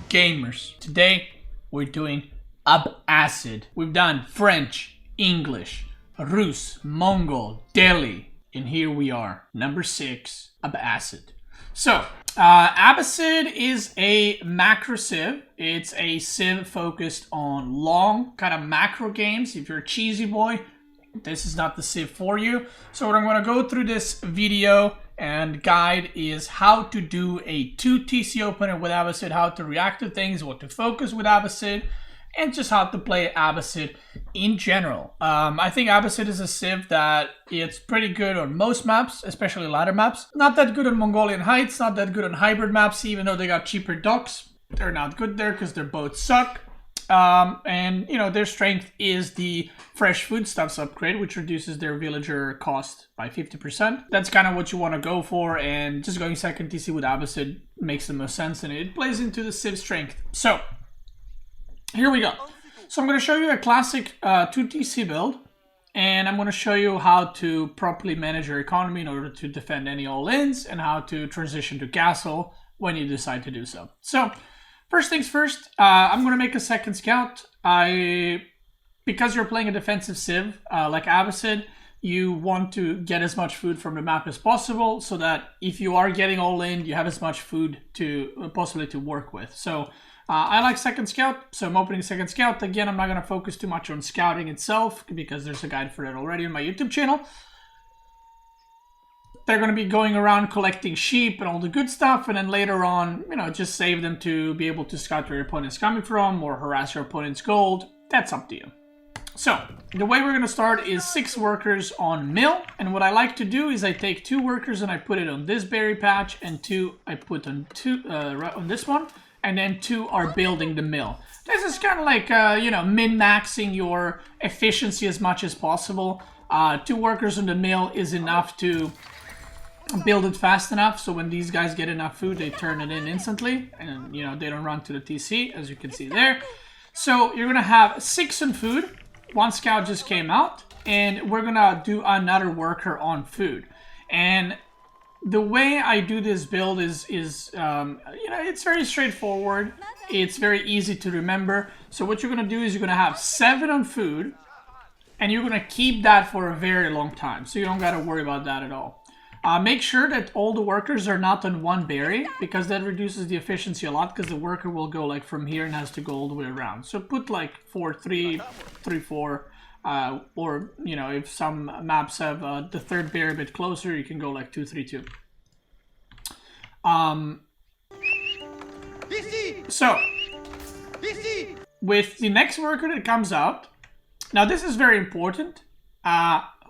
gamers. Today we're doing Abbasid. We've done French, English, Rus, Mongol, Delhi, and here we are, number 6, Abbasid. So, Abbasid is a macro civ. It's a civ focused on long kind of macro games. If you're a cheesy boy, this is not the civ for you. So what I'm going to go through this video and guide is how to do a 2 TC opener with Abbasid, how to react to things, what to focus with Abbasid, and just how to play Abbasid in general. I think Abbasid is a civ that it's pretty good on most maps, especially ladder maps. Not that good on Mongolian Heights, not that good on hybrid maps, even though they got cheaper docks. They're not good there because their boats suck. And you know, their strength is the fresh foodstuffs upgrade, which reduces their villager cost by 50%. That's kind of what you want to go for, and just going second TC with Abbasid makes the most sense, and it plays into the civ strength. So here we go. So I'm going to show you a classic 2 TC build, and I'm going to show you how to properly manage your economy in order to defend any all-ins, and how to transition to castle when you decide to do so. So first things first, I'm going to make a second scout. Because you're playing a defensive civ like Abbasid, you want to get as much food from the map as possible, so that if you are getting all in, you have as much food to possibly to work with. So I like second scout, so I'm opening second scout. Again, I'm not going to focus too much on scouting itself because there's a guide for it already on my YouTube channel. They're going to be going around collecting sheep and all the good stuff, and then later on, you know, just save them to be able to scout where your opponent's coming from or harass your opponent's gold. That's up to you. So the way we're going to start is 6 workers on mill, and what I like to do is I take 2 workers and I put it on this berry patch, and 2 I put on on this one, and then 2 are building the mill. This is kind of like you know, min-maxing your efficiency as much as possible. 2 workers on the mill is enough to build it fast enough, so when these guys get enough food, they turn it in instantly, and you know, they don't run to the TC, as you can see there. So you're gonna have 6 on food. 1 scout just came out, and we're gonna do another worker on food. And the way I do this build is you know, it's very straightforward. It's very easy to remember. So what you're gonna do is you're gonna have 7 on food, and you're gonna keep that for a very long time. So you don't gotta worry about that at all. Make sure that all the workers are not on 1 berry, because that reduces the efficiency a lot, because the worker will go like from here and has to go all the way around. So put like 4-3, 3-4, or you know, if some maps have the 3rd berry a bit closer, you can go like 2-3-2. So with the next worker that comes out, now this is very important.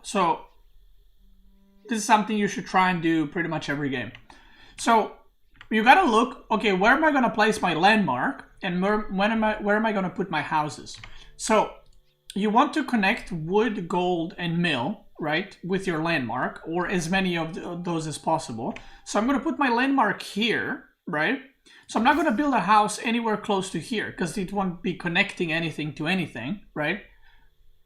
So this is something you should try and do pretty much every game. So you gotta look, okay, where am I gonna place my landmark, and where am I gonna put my houses? So you want to connect wood, gold, and mill, right, with your landmark, or as many of those as possible. So I'm gonna put my landmark here, right? So I'm not gonna build a house anywhere close to here, because it won't be connecting anything to anything, right?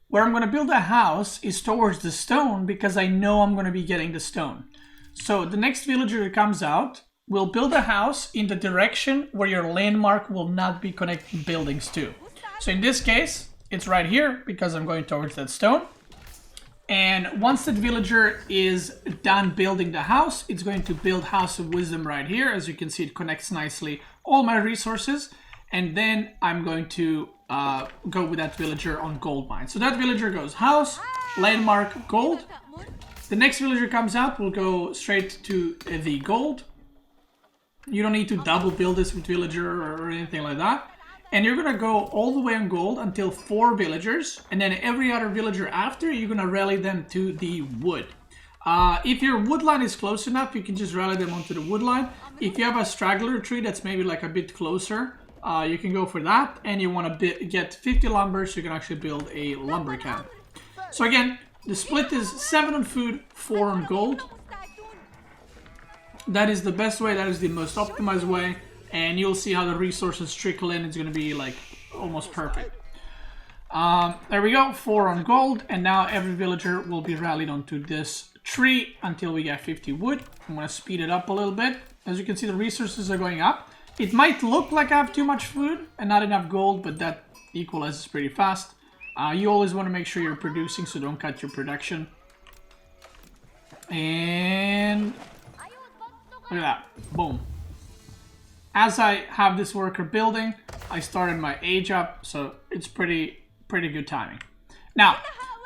Where I'm going to build a house is towards the stone, because I know I'm going to be getting the stone. So the next villager that comes out will build a house in the direction where your landmark will not be connecting buildings to. So in this case, it's right here, because I'm going towards that stone. And once that villager is done building the house, it's going to build House of Wisdom right here. As you can see, it connects nicely all my resources. And then I'm going to go with that villager on gold mine. So that villager goes house, landmark, gold. The next villager comes out, will go straight to the gold. You don't need to double build this with villager or anything like that. And you're gonna go all the way on gold until 4 villagers, and then every other villager after, you're gonna rally them to the wood. If your wood line is close enough, you can just rally them onto the wood line. If you have a straggler tree that's maybe like a bit closer, you can go for that, and you want to get 50 lumber, so you can actually build a lumber camp. So again, the split is 7 on food, 4 on gold. That is the best way, that is the most optimized way, and you'll see how the resources trickle in. It's going to be like almost perfect. There we go, 4 on gold, and now every villager will be rallied onto this tree until we get 50 wood. I'm going to speed it up a little bit. As you can see, the resources are going up. It might look like I have too much food and not enough gold, but that equalizes pretty fast. You always want to make sure you're producing, so don't cut your production. And look at that. Boom. As I have this worker building, I started my age up, so it's pretty good timing. Now,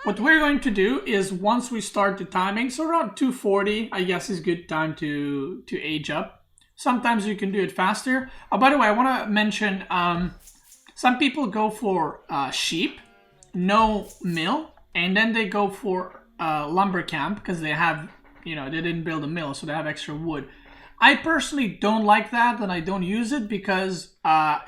what we're going to do is once we start the timing, so around 240, I guess is good time to age up. Sometimes you can do it faster. By the way, I want to mention some people go for sheep, no mill, and then they go for lumber camp because they have, you know, they didn't build a mill, so they have extra wood. I personally don't like that, and I don't use it because,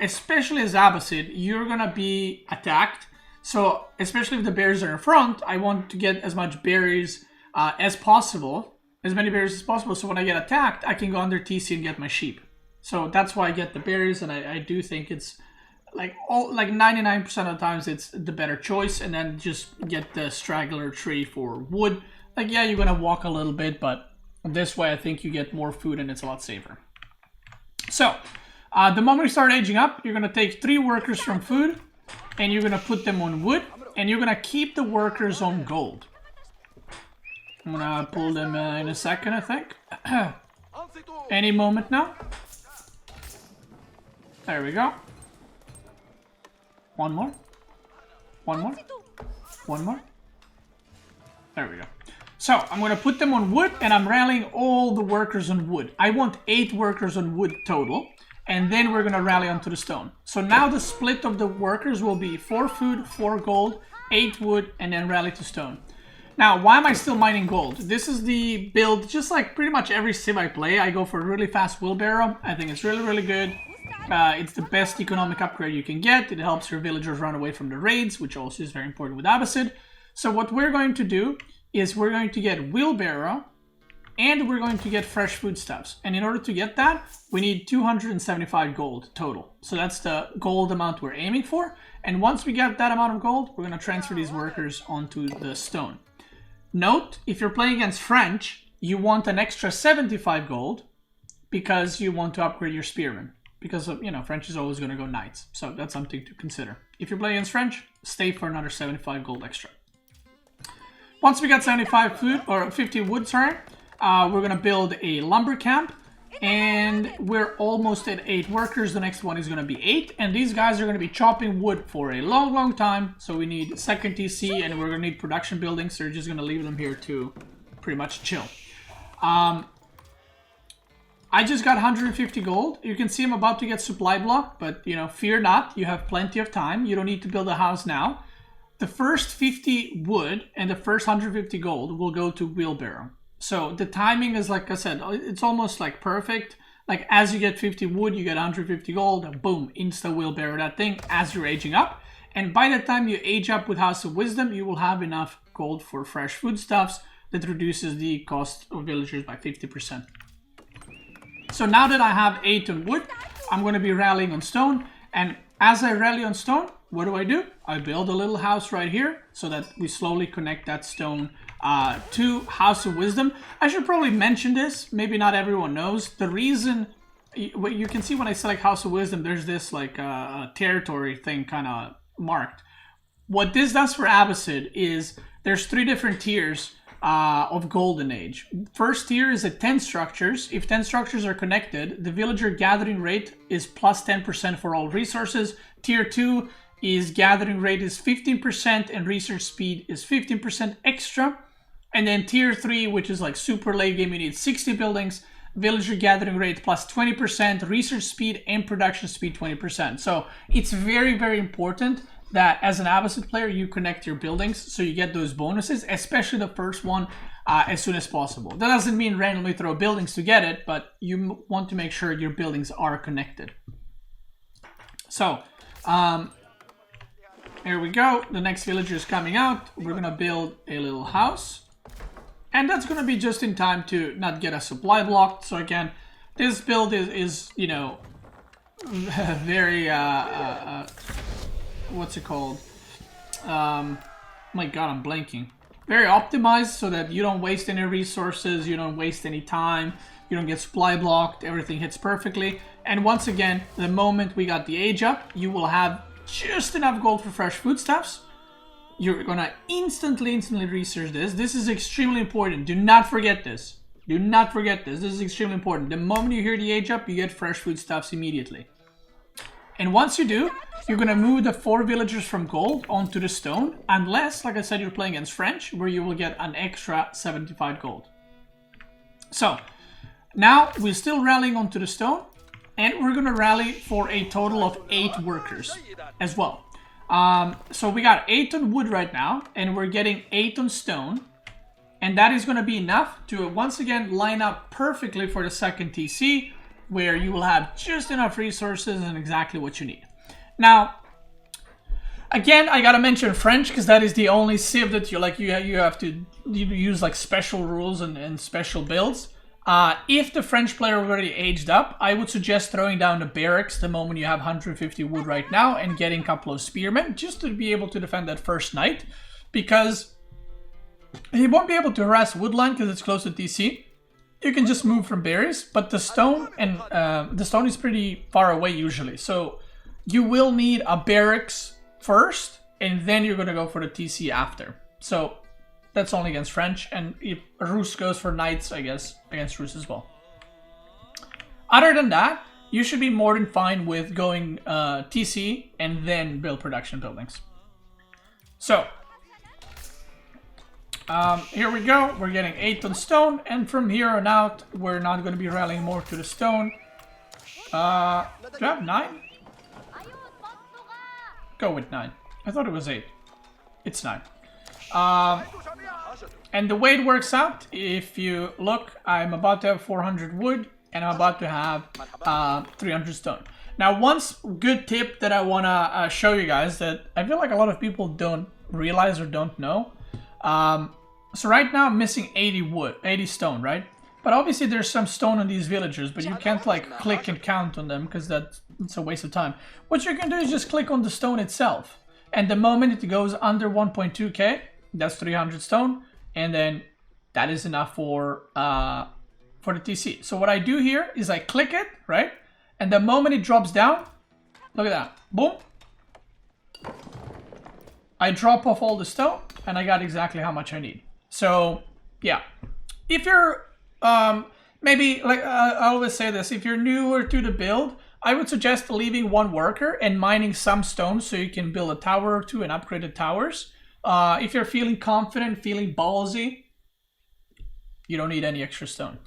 especially as Abbasid, you're gonna be attacked. So, especially if the berries are in front, I want to get as much berries as possible, as many berries as possible, so when I get attacked, I can go under TC and get my sheep. So that's why I get the berries, and I do think it's like 99% of the times it's the better choice, and then just get the straggler tree for wood. Like, yeah, you're gonna walk a little bit, but this way I think you get more food and it's a lot safer. So, the moment you start aging up, you're gonna take 3 workers from food, and you're gonna put them on wood, and you're gonna keep the workers on gold. I'm gonna pull them in a second, I think. Any moment now. There we go. One more. One more. One more. There we go. So, I'm going to put them on wood, and I'm rallying all the workers on wood. I want 8 workers on wood total, and then we're going to rally onto the stone. So now the split of the workers will be 4 food, 4 gold, 8 wood, and then rally to stone. Now, why am I still mining gold? This is the build, just like pretty much every civ I play, I go for a really fast wheelbarrow. I think it's really good. It's the best economic upgrade you can get. It helps your villagers run away from the raids, which also is very important with Abbasid. So what we're going to do is we're going to get wheelbarrow, and we're going to get fresh foodstuffs. And in order to get that, we need 275 gold total. So that's the gold amount we're aiming for. And once we get that amount of gold, we're going to transfer these workers onto the stone. Note, if you're playing against French, you want an extra 75 gold because you want to upgrade your spearmen. Because, you know, French is always going to go knights. So that's something to consider. If you're playing against French, stay for another 75 gold extra. Once we got 75 food, or 50 wood, sorry, we're going to build a lumber camp. And we're almost at 8 workers. The next one is going to be 8. And these guys are going to be chopping wood for a long time. So we need second TC, and we're going to need production buildings. So we're just going to leave them here to pretty much chill. I just got 150 gold. You can see I'm about to get supply block, but, you know, fear not. You have plenty of time. You don't need to build a house now. The first 50 wood and the first 150 gold will go to wheelbarrow. So the timing is, like I said, it's almost like perfect. Like, as you get 50 wood, you get 150 gold, and boom, insta wheelbarrow that thing as you're aging up. And by the time you age up with House of Wisdom, you will have enough gold for fresh foodstuffs that reduces the cost of villagers by 50%. So now that I have 8 on wood, I'm going to be rallying on stone. And as I rally on stone, what do? I build a little house right here so that we slowly connect that stone to House of Wisdom. I should probably mention this. Maybe not everyone knows. The reason, what you can see when I select House of Wisdom, there's this like territory thing kind of marked. What this does for Abbasid is there's 3 different tiers of Golden Age. First tier is at 10 structures. If 10 structures are connected, the villager gathering rate is plus 10% for all resources. Tier 2 is gathering rate is 15% and research speed is 15% extra. And then tier 3, which is like super late game, you need 60 buildings, villager gathering rate plus 20%, research speed and production speed 20%. So it's very important that as an Abbasid player, you connect your buildings so you get those bonuses, especially the first one, as soon as possible. That doesn't mean randomly throw buildings to get it, but you want to make sure your buildings are connected. So, here we go. The next villager is coming out. We're going to build a little house. And that's going to be just in time to not get a supply blocked. So again, this build is you know, very, what's it called? My god, I'm blanking. Very optimized so that you don't waste any resources, you don't waste any time, you don't get supply blocked, everything hits perfectly. And once again, the moment we got the age up, you will have just enough gold for fresh foodstuffs. You're gonna instantly research this. This is extremely important. Do not forget this. Do not forget this. This is extremely important. The moment you hear the age up, you get fresh foodstuffs immediately. And once you do, you're gonna move the 4 villagers from gold onto the stone, unless, like I said, you're playing against French, where you will get an extra 75 gold. So, now we're still rallying onto the stone, and we're gonna rally for a total of 8 workers as well. So we got 8 on wood right now, and we're getting 8 on stone. And that is gonna be enough to once again line up perfectly for the second TC, where you will have just enough resources and exactly what you need. Now, again, I gotta mention French, because that is the only civ that you have to use like special rules and special builds. If the French player already aged up, I would suggest throwing down the barracks the moment you have 150 wood right now and getting a couple of spearmen just to be able to defend that first night, because he won't be able to harass woodline because it's close to TC. You can just move from berries, but the stone and the stone is pretty far away usually, so you will need a barracks first, and then you're gonna go for the TC after. So that's only against French, and if Rus goes for knights, I guess, against Rus as well. Other than that, you should be more than fine with going TC and then build production buildings. So, here we go. We're getting 8 on stone, and from here on out, we're not going to be rallying more to the stone. Do I have 9? Go with 9. I thought it was 8. It's 9. And the way it works out, if you look, I'm about to have 400 wood, and I'm about to have 300 stone. Now, one good tip that I want to show you guys that I feel like a lot of people don't realize or don't know. So right now I'm missing 80 stone, right? But obviously there's some stone on these villagers, but you can't like click and count on them because that's a waste of time. What you can do is just click on the stone itself. And the moment it goes under 1.2k, that's 300 stone. And then that is enough for the TC. So what I do here is I click it, right? And the moment it drops down, look at that, boom. I drop off all the stone and I got exactly how much I need. So yeah, if you're maybe like I always say this, if you're newer to the build, I would suggest leaving 1 worker and mining some stones so you can build a tower or 2 and upgrade the towers. If you're feeling confident, feeling ballsy, you don't need any extra stone.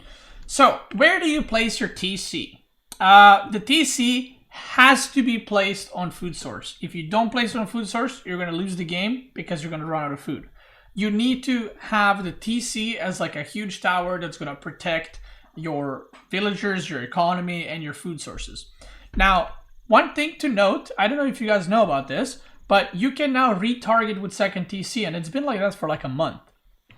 So where do you place your TC? The TC has to be placed on food source. If you don't place it on food source, you're going to lose the game because you're going to run out of food. You need to have the TC as like a huge tower that's going to protect your villagers, your economy, and your food sources. Now, one thing to note, I don't know if you guys know about this, but you can now retarget with second TC, and it's been like that for like a month.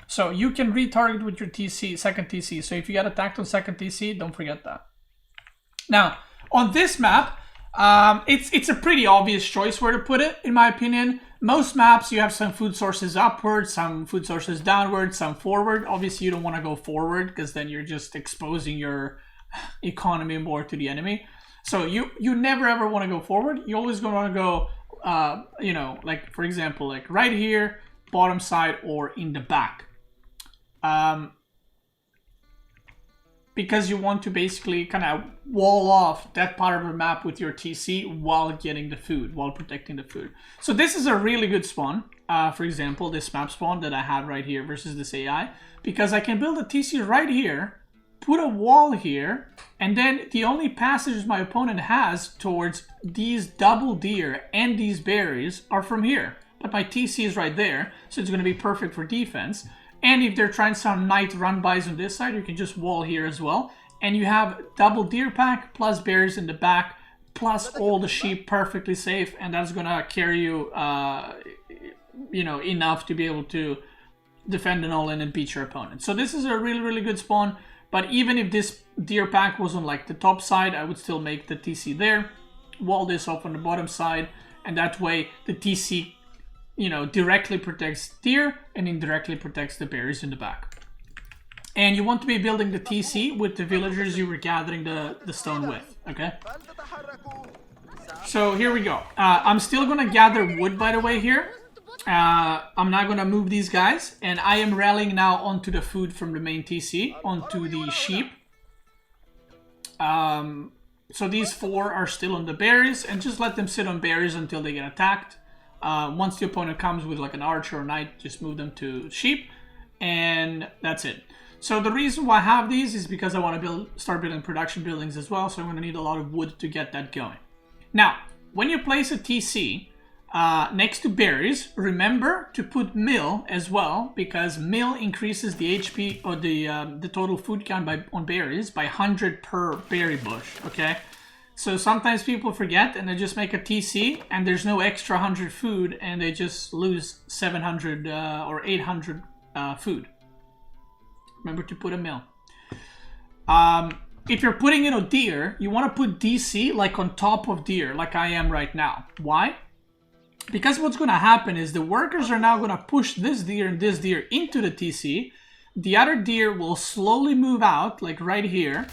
So you can retarget with your TC, second TC. So if you get attacked on second TC, don't forget that. Now, on this map, it's a pretty obvious choice where to put it, in my opinion. Most maps, you have some food sources upward, some food sources downward, some forward. Obviously, you don't want to go forward because then you're just exposing your economy more to the enemy. So you never ever want to go forward. You always going to want to go, you know, like for example, like right here, bottom side, or in the back. Because you want to basically kind of wall off that part of the map with your TC while getting the food, while protecting the food. So this is a really good spawn. For example, this map spawn that I have right here versus this AI. Because I can build a TC right here, put a wall here, and then the only passages my opponent has towards these double deer and these berries are from here. But my TC is right there, so it's going to be perfect for defense. And if they're trying some night run-bys on this side, you can just wall here as well. And you have double deer pack, plus berries in the back, plus all the sheep perfectly safe. And that's going to carry you, you know, enough to be able to defend an all-in and beat your opponent. So this is a really, really good spawn. But even if this deer pack was on like the top side, I would still make the TC there. Wall this off on the bottom side. And that way the TC, you know, directly protects deer and indirectly protects the berries in the back. And you want to be building the TC with the villagers you were gathering the stone with. Okay? So here we go. I'm still gonna gather wood, by the way, here. I'm not gonna move these guys, and I am rallying now onto the food from the main TC, onto the sheep. So these 4 are still on the berries, and just let them sit on berries until they get attacked. Once the opponent comes with like an archer or knight, just move them to sheep, and that's it. So the reason why I have these is because I want to start building production buildings as well, so I'm going to need a lot of wood to get that going. Now, when you place a TC next to berries, remember to put mill as well, because mill increases the HP or the total food count on berries by 100 per berry bush, okay? So sometimes people forget and they just make a TC and there's no extra 100 food and they just lose 700 or 800 food. Remember to put a mill. If you're putting in a deer, you want to put DC like on top of deer, like I am right now. Why? Because what's going to happen is the workers are now going to push this deer and this deer into the TC. The other deer will slowly move out, like right here.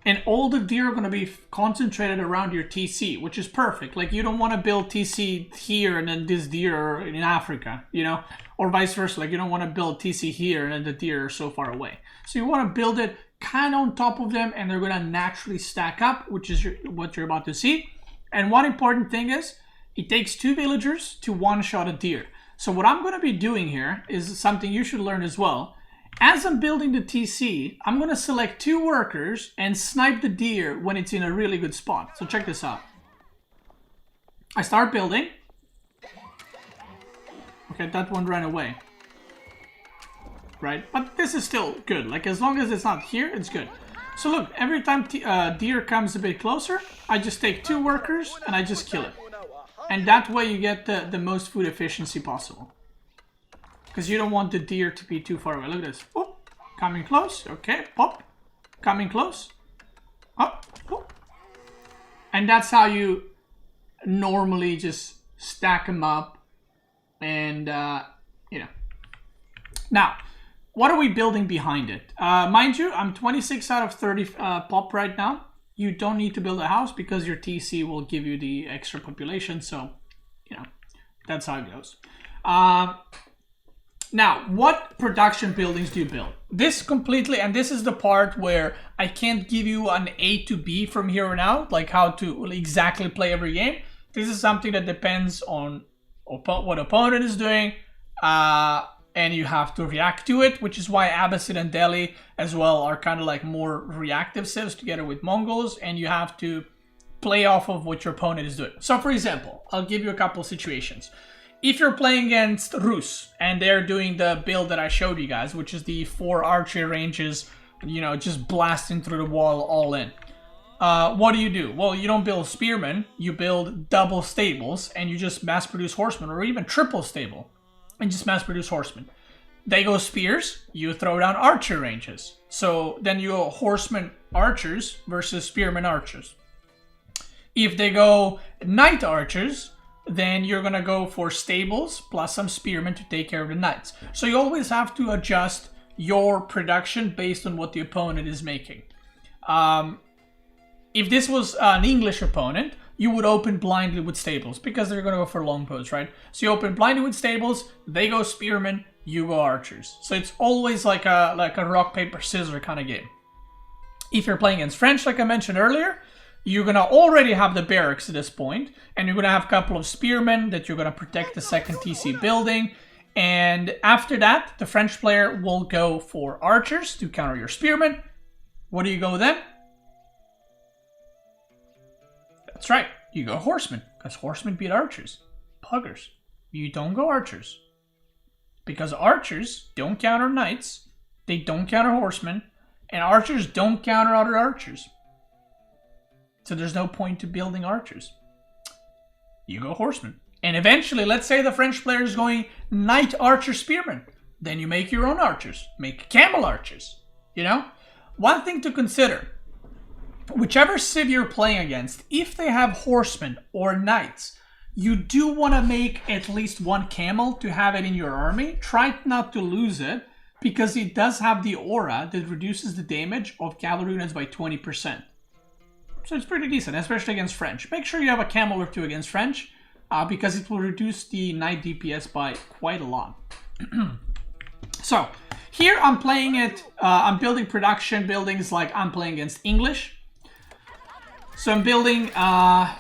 And all the deer are going to be concentrated around your TC, which is perfect. Like, you don't want to build TC here and then this deer in Africa, you know? Or vice versa. Like, you don't want to build TC here and then the deer are so far away. So you want to build it kind of on top of them, and they're going to naturally stack up, which is what you're about to see. And one important thing is, it takes 2 villagers to one-shot a deer. So what I'm going to be doing here is something you should learn as well. As I'm building the TC, I'm going to select 2 workers and snipe the deer when it's in a really good spot. So check this out. I start building. Okay, that one ran away. Right? But this is still good. Like, as long as it's not here, it's good. So look, every time deer comes a bit closer, I just take 2 workers and I just kill it. And that way you get the most food efficiency possible. Because you don't want the deer to be too far away. Look at this. Oh, coming close. Okay, pop. Coming close. Up. Oh. And that's how you normally just stack them up. And, you know. Now, what are we building behind it? Mind you, I'm 26 out of 30 pop right now. You don't need to build a house because your TC will give you the extra population. So, you know, that's how it goes. Now, what production buildings do you build? This completely, and this is the part where I can't give you an A to B from here on out, like how to exactly play every game. This is something that depends on what opponent is doing, and you have to react to it, which is why Abbasid and Delhi as well are kind of like more reactive civs together with Mongols, and you have to play off of what your opponent is doing. So for example, I'll give you a couple of situations. If you're playing against Rus and they're doing the build that I showed you guys, which is the 4 archery ranges, you know, just blasting through the wall all in. What do? Well, you don't build spearmen, you build double stables and you just mass produce horsemen, or even triple stable and just mass produce horsemen. They go spears, you throw down archer ranges. So then you go horsemen archers versus spearmen archers. If they go knight archers, then you're going to go for stables plus some spearmen to take care of the knights. So you always have to adjust your production based on what the opponent is making. If this was an English opponent, you would open blindly with stables because they're going to go for longbows, right? So you open blindly with stables, they go spearmen, you go archers. So it's always like a rock, paper, scissors kind of game. If you're playing against French, like I mentioned earlier, you're going to already have the barracks at this point, and you're going to have a couple of spearmen that you're going to protect the second TC building. And after that, the French player will go for archers to counter your spearmen. What do you go then? That's right, you go horsemen, because horsemen beat archers. Puggers. You don't go archers. Because archers don't counter knights, they don't counter horsemen, and archers don't counter other archers. So there's no point to building archers. You go horsemen. And eventually, let's say the French player is going knight, archer, spearman. Then you make your own archers. Make camel archers. You know? One thing to consider. Whichever civ you're playing against, if they have horsemen or knights, you do want to make at least 1 camel to have it in your army. Try not to lose it, because it does have the aura that reduces the damage of cavalry units by 20%. So it's pretty decent, especially against French. Make sure you have a camel or two against French, because it will reduce the knight DPS by quite a lot. So here I'm playing it, I'm building production buildings like I'm playing against English. So I'm building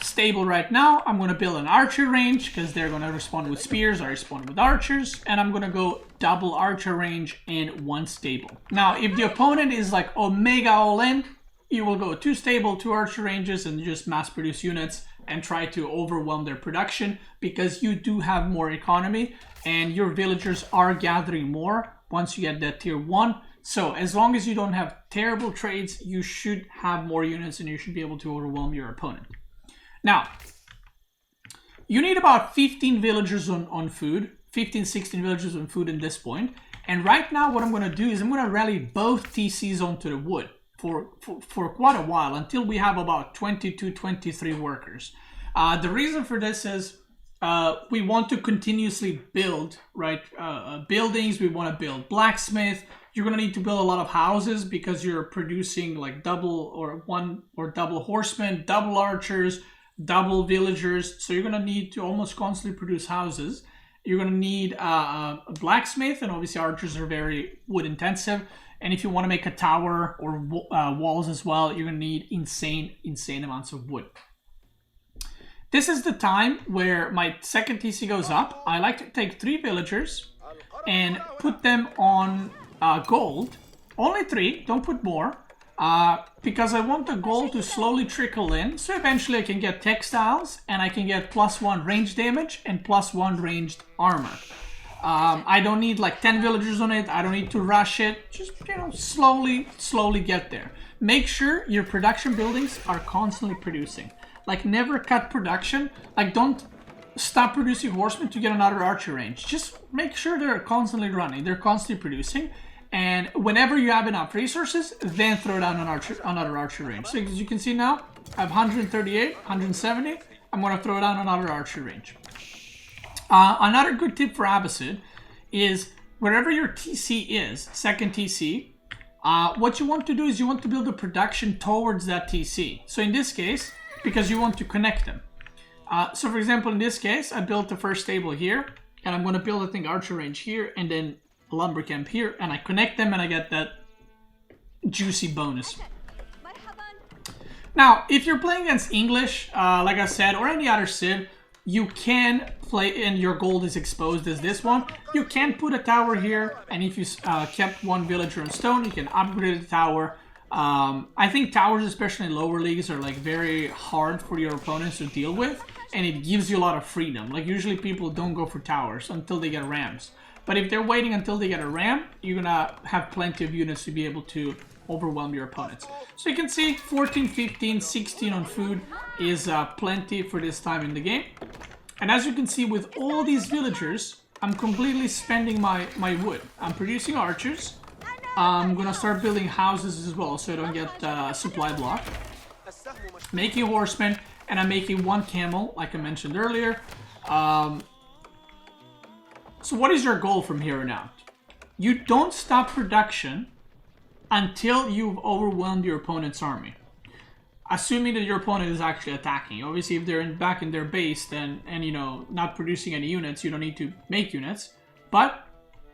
stable right now. I'm going to build an archer range because they're going to respond with spears. I respond with archers. And I'm going to go double archer range and one stable. Now, if the opponent is like Omega all in, you will go 2 stable, 2 archer ranges, and just mass produce units and try to overwhelm their production because you do have more economy and your villagers are gathering more once you get that tier 1. So as long as you don't have terrible trades, you should have more units and you should be able to overwhelm your opponent. Now, you need about 15 villagers on food, 15, 16 villagers on food in this point. And right now what I'm going to do is I'm going to rally both TCs onto the wood for quite a while until we have about 22, 23 workers. The reason for this is we want to continuously build, right? Buildings, we want to build blacksmith. You're going to need to build a lot of houses because you're producing like double or one or double horsemen, double archers, double villagers. So you're going to need to almost constantly produce houses. You're going to need a blacksmith, and obviously archers are very wood intensive. And if you want to make a tower or walls as well, you're going to need insane amounts of wood. This is the time where my second TC goes up. I like to take 3 villagers and put them on gold. Only 3, don't put more, because I want the gold to slowly trickle in. So eventually I can get textiles and I can get +1 range damage and +1 ranged armor. I don't need like 10 villagers on it. I don't need to rush it. Just, you know, slowly get there. Make sure your production buildings are constantly producing. Like never cut production. Like don't stop producing horsemen to get another archer range. Just make sure they're constantly running. They're constantly producing. And whenever you have enough resources, then throw down another archer range. So as you can see now, I have 138, 170. I'm going to throw down another archer range. Another good tip for Abbasid is wherever your TC is, second TC, what you want to do is you want to build a production towards that TC. So in this case, because you want to connect them. So for example, in this case, I built the first stable here, and I'm going to build, I think, archer range here, and then a lumber camp here, and I connect them, and I get that juicy bonus. Now, if you're playing against English, like I said, or any other civ, you can play, and your gold is exposed as this one. You can put a tower here, and if you kept 1 villager on stone, you can upgrade the tower. I think towers, especially in lower leagues, are like very hard for your opponents to deal with, and it gives you a lot of freedom. Like usually people don't go for towers until they get rams. But if they're waiting until they get a ram, you're gonna have plenty of units to be able to overwhelm your opponents. So you can see 14, 15, 16 on food is plenty for this time in the game. And as you can see with all these villagers, I'm completely spending my wood. I'm producing archers. I'm gonna start building houses as well so I don't get supply block. Making horsemen, and I'm making 1 camel like I mentioned earlier. So what is your goal from here on out? You don't stop production until you've overwhelmed your opponent's army. Assuming that your opponent is actually attacking. Obviously, if they're back in their base, then, and you know, not producing any units, you don't need to make units. But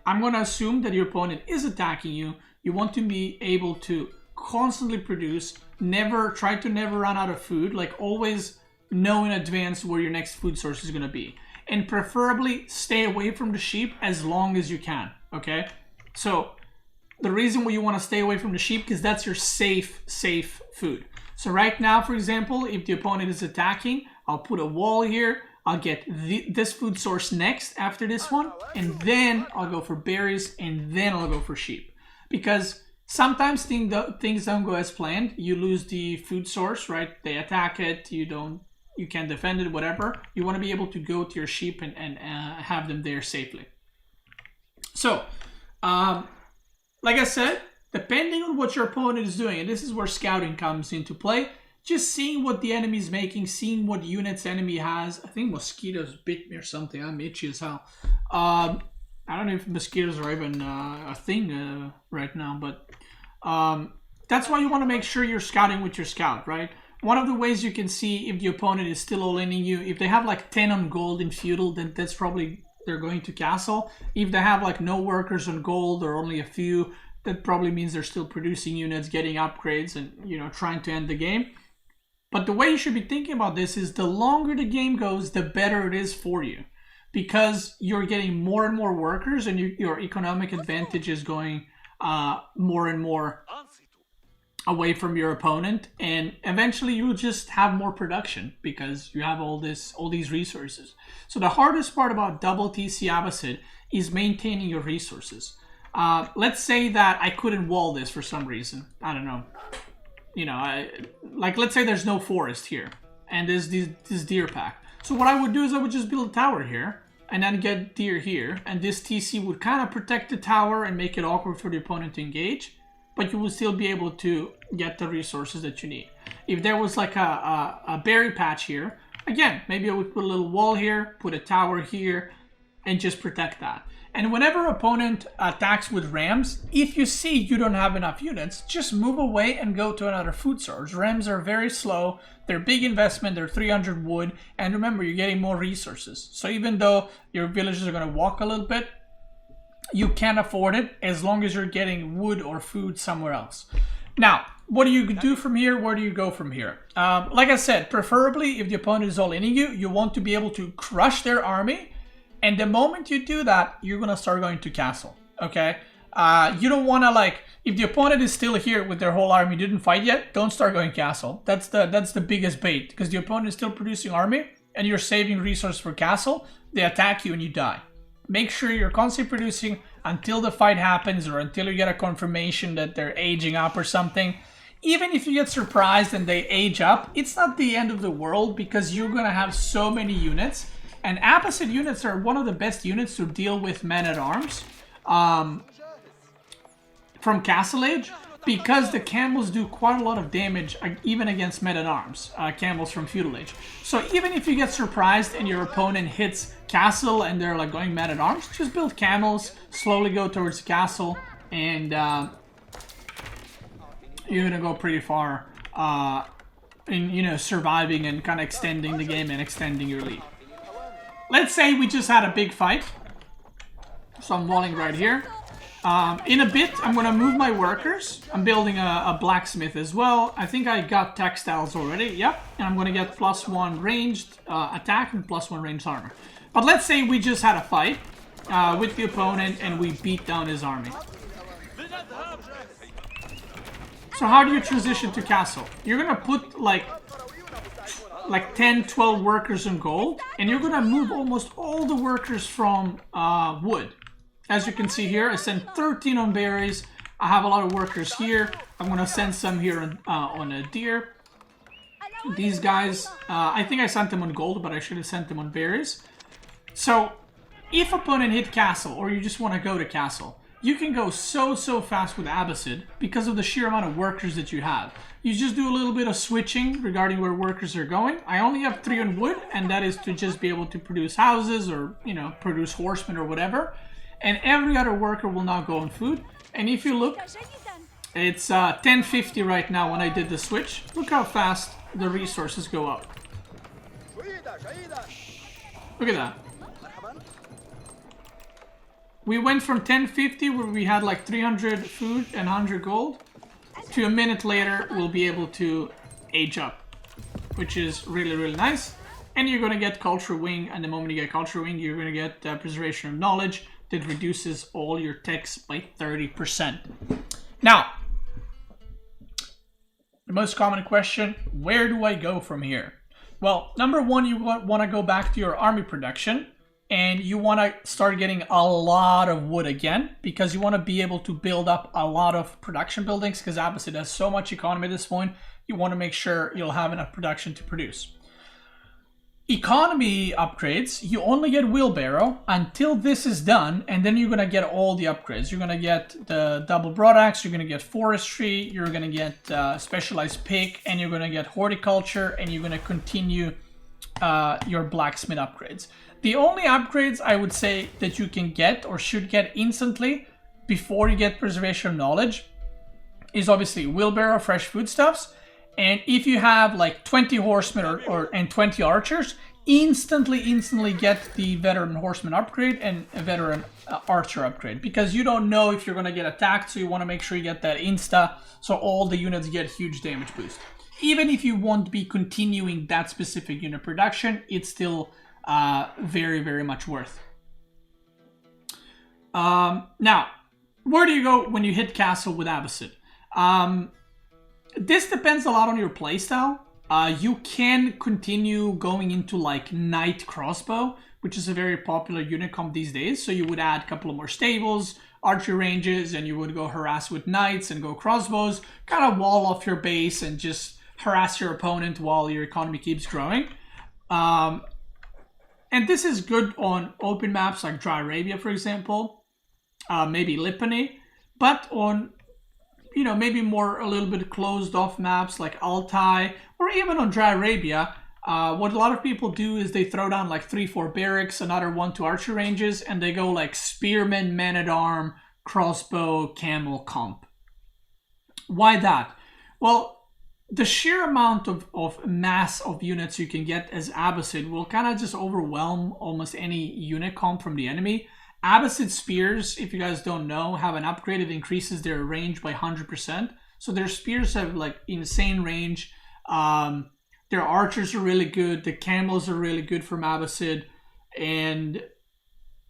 I'm going to assume that your opponent is attacking you. You want to be able to constantly produce, try to never run out of food, like always know in advance where your next food source is going to be. And preferably stay away from the sheep as long as you can, okay? So the reason why you want to stay away from the sheep, because that's your safe food. So right now, for example, if the opponent is attacking, I'll put a wall here. I'll get this food source next after this one, and then I'll go for berries, and then I'll go for sheep. Because sometimes things don't go as planned. You lose the food source, right? They attack it, you can't defend it, whatever. You want to be able to go to your sheep and have them there safely. So, like I said, depending on what your opponent is doing, and this is where scouting comes into play, just seeing what the enemy is making, seeing what units enemy has. I think mosquitoes bit me or something. I'm itchy as hell. I don't know if mosquitoes are even a thing right now, but that's why you want to make sure you're scouting with your scout, right? One of the ways you can see if the opponent is still all-inning you, if they have like 10 on gold in Feudal, then that's probably they're going to castle. If they have like no workers on gold or only a few, that probably means they're still producing units, getting upgrades, and trying to end the game. But the way you should be thinking about this is the longer the game goes, the better it is for you, because you're getting more and more workers, and your economic advantage is going more and more away from your opponent, and eventually you'll just have more production because you have all these resources. So the hardest part about double TC Abbasid is maintaining your resources. Let's say that I couldn't wall this for some reason. I don't know. Let's say there's no forest here, and there's this deer pack. So what I would do is I would just build a tower here, and then get deer here, and this TC would kind of protect the tower and make it awkward for the opponent to engage, but you will still be able to get the resources that you need. If there was like a berry patch here, again, maybe I would put a little wall here, put a tower here, and just protect that. And whenever opponent attacks with rams, if you see you don't have enough units, just move away and go to another food source. Rams are very slow, they're big investment, they're 300 wood, and remember, you're getting more resources. So even though your villagers are going to walk a little bit, you can afford it as long as you're getting wood or food somewhere else. Now, what do you do from here? Where do you go from here? Like I said, preferably if the opponent is all-inning you, you want to be able to crush their army. And the moment you do that, you're going to start going to castle, okay? You don't want to, if the opponent is still here with their whole army, didn't fight yet, don't start going castle. That's the biggest bait, because the opponent is still producing army, and you're saving resources for castle. They attack you and you die. Make sure you're constantly producing until the fight happens, or until you get a confirmation that they're aging up or something. Even if you get surprised and they age up, it's not the end of the world, because you're going to have so many units. And Abbasid units are one of the best units to deal with men-at-arms from Castle Age, because the camels do quite a lot of damage even against men-at-arms, camels from Feudal Age. So even if you get surprised and your opponent hits castle and they're like going men-at-arms, just build camels, slowly go towards the castle, and you're gonna go pretty far in surviving and kind of extending the game and extending your lead. Let's say we just had a big fight. So I'm walling right here. In a bit, I'm going to move my workers. I'm building a blacksmith as well. I think I got textiles already. Yep. And I'm going to get +1 ranged attack and +1 ranged armor. But let's say we just had a fight with the opponent and we beat down his army. So how do you transition to castle? You're going to put like 10, 12 workers in gold, and you're gonna move almost all the workers from wood. As you can see here, I sent 13 on berries. I have a lot of workers here. I'm gonna send some here on a deer. These guys, I think I sent them on gold, but I should have sent them on berries. So if opponent hit castle, or you just want to go to castle, you can go so fast with Abbasid because of the sheer amount of workers that you have. You just do a little bit of switching regarding where workers are going. I only have 3 on wood, and that is to just be able to produce houses or, produce horsemen or whatever. And every other worker will now go on food. And if you look, it's 1050 right now when I did the switch. Look how fast the resources go up. Look at that. We went from 1050, where we had like 300 food and 100 gold, to a minute later we'll be able to age up, which is really nice. And you're going to get culture wing, and the moment you get culture wing, you're going to get preservation of knowledge that reduces all your techs by 30%. Now, the most common question, where do I go from here? Well, number one, you want to go back to your army production. And you want to start getting a lot of wood again, because you want to be able to build up a lot of production buildings, because Abbasid has so much economy at this point. You want to make sure you'll have enough production to produce. Economy upgrades, you only get wheelbarrow until this is done, and then you're going to get all the upgrades. You're going to get the double broadaxe, you're going to get forestry, you're going to get specialized pick, and you're going to get horticulture, and you're going to continue your blacksmith upgrades. The only upgrades I would say that you can get or should get instantly before you get preservation of knowledge is obviously wheelbarrow, fresh foodstuffs, And if you have like 20 horsemen and 20 archers, instantly get the veteran horseman upgrade and a veteran archer upgrade, because you don't know if you're going to get attacked, so you want to make sure you get that insta, so all the units get huge damage boost. Even if you won't be continuing that specific unit production, it's still very much worth. Now, where do you go when you hit castle with Abbasid? This depends a lot on your playstyle. You can continue going into like knight crossbow, which is a very popular unit comp these days. So you would add a couple of more stables, archer ranges, and you would go harass with knights and go crossbows, kind of wall off your base and just harass your opponent while your economy keeps growing. And this is good on open maps like Dry Arabia, for example, maybe Lipany, but on, you know, maybe more a little bit closed off maps like Altai, or even on Dry Arabia, what a lot of people do is they throw down like 3-4 barracks, another 1-2 archer ranges, and they go like spearman, man-at-arm, crossbow, camel comp. Why that? Well, the sheer amount of mass of units you can get as Abbasid will kind of just overwhelm almost any unit comp from the enemy. Abbasid spears, if you guys don't know, have an upgrade that increases their range by 100%. So their spears have like insane range. Their archers are really good. The camels are really good from Abbasid. And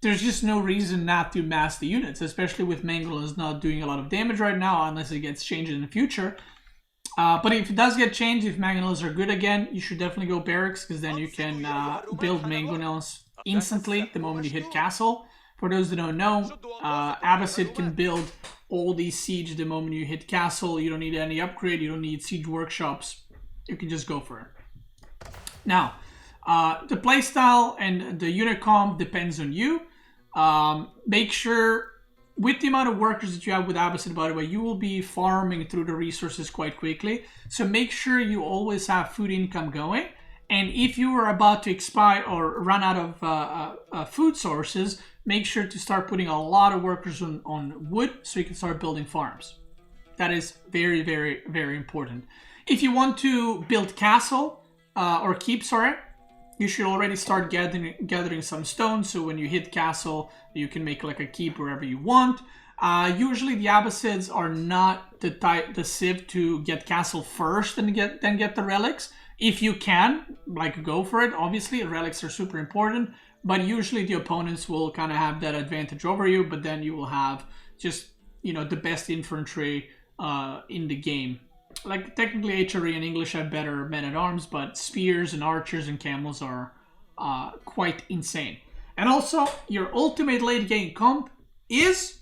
there's just no reason not to mass the units, especially with Mangle is not doing a lot of damage right now unless it gets changed in the future. But if it does get changed, if Mangonels are good again, you should definitely go barracks, because then you can build Mangonels instantly the moment you hit castle. For those that don't know, Abbasid can build all these siege the moment you hit castle. You don't need any upgrade. You don't need siege workshops. You can just go for it. Now, the playstyle and the unit comp depends on you. Make sure, with the amount of workers that you have with Abbasid, by the way, you will be farming through the resources quite quickly. So make sure you always have food income going. And if you are about to expire or run out of food sources, make sure to start putting a lot of workers on wood so you can start building farms. That is very important. If you want to build castle or keep, you should already start gathering some stones, so when you hit castle, you can make like a keep wherever you want. Usually the Abbasids are not the civ to get castle first and then get the relics. If you can, like, go for it. Obviously, relics are super important, but usually the opponents will kind of have that advantage over you, but then you will have just, you know, the best infantry in the game. Like, technically HRE and English have better men-at-arms, but spears and archers and camels are quite insane. And also, your ultimate late game comp is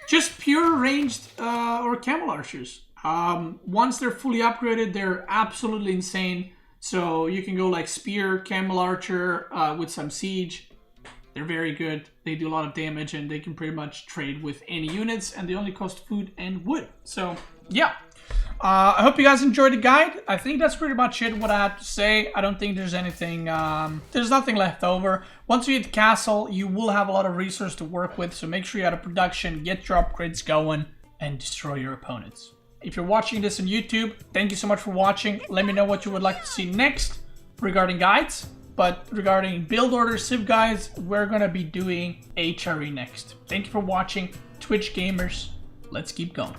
just pure ranged or camel archers. Once they're fully upgraded, they're absolutely insane. So you can go like spear, camel archer with some siege. They're very good. They do a lot of damage, and they can pretty much trade with any units, and they only cost food and wood. So yeah, I hope you guys enjoyed the guide. I think that's pretty much it, what I had to say. I don't think there's anything, there's nothing left over. Once you hit castle, you will have a lot of resources to work with, so make sure you have a production, get your upgrades going, and destroy your opponents. If you're watching this on YouTube, thank you so much for watching. Let me know what you would like to see next regarding guides. But regarding build order civ guides, we're going to be doing HRE next. Thank you for watching. Twitch gamers, let's keep going.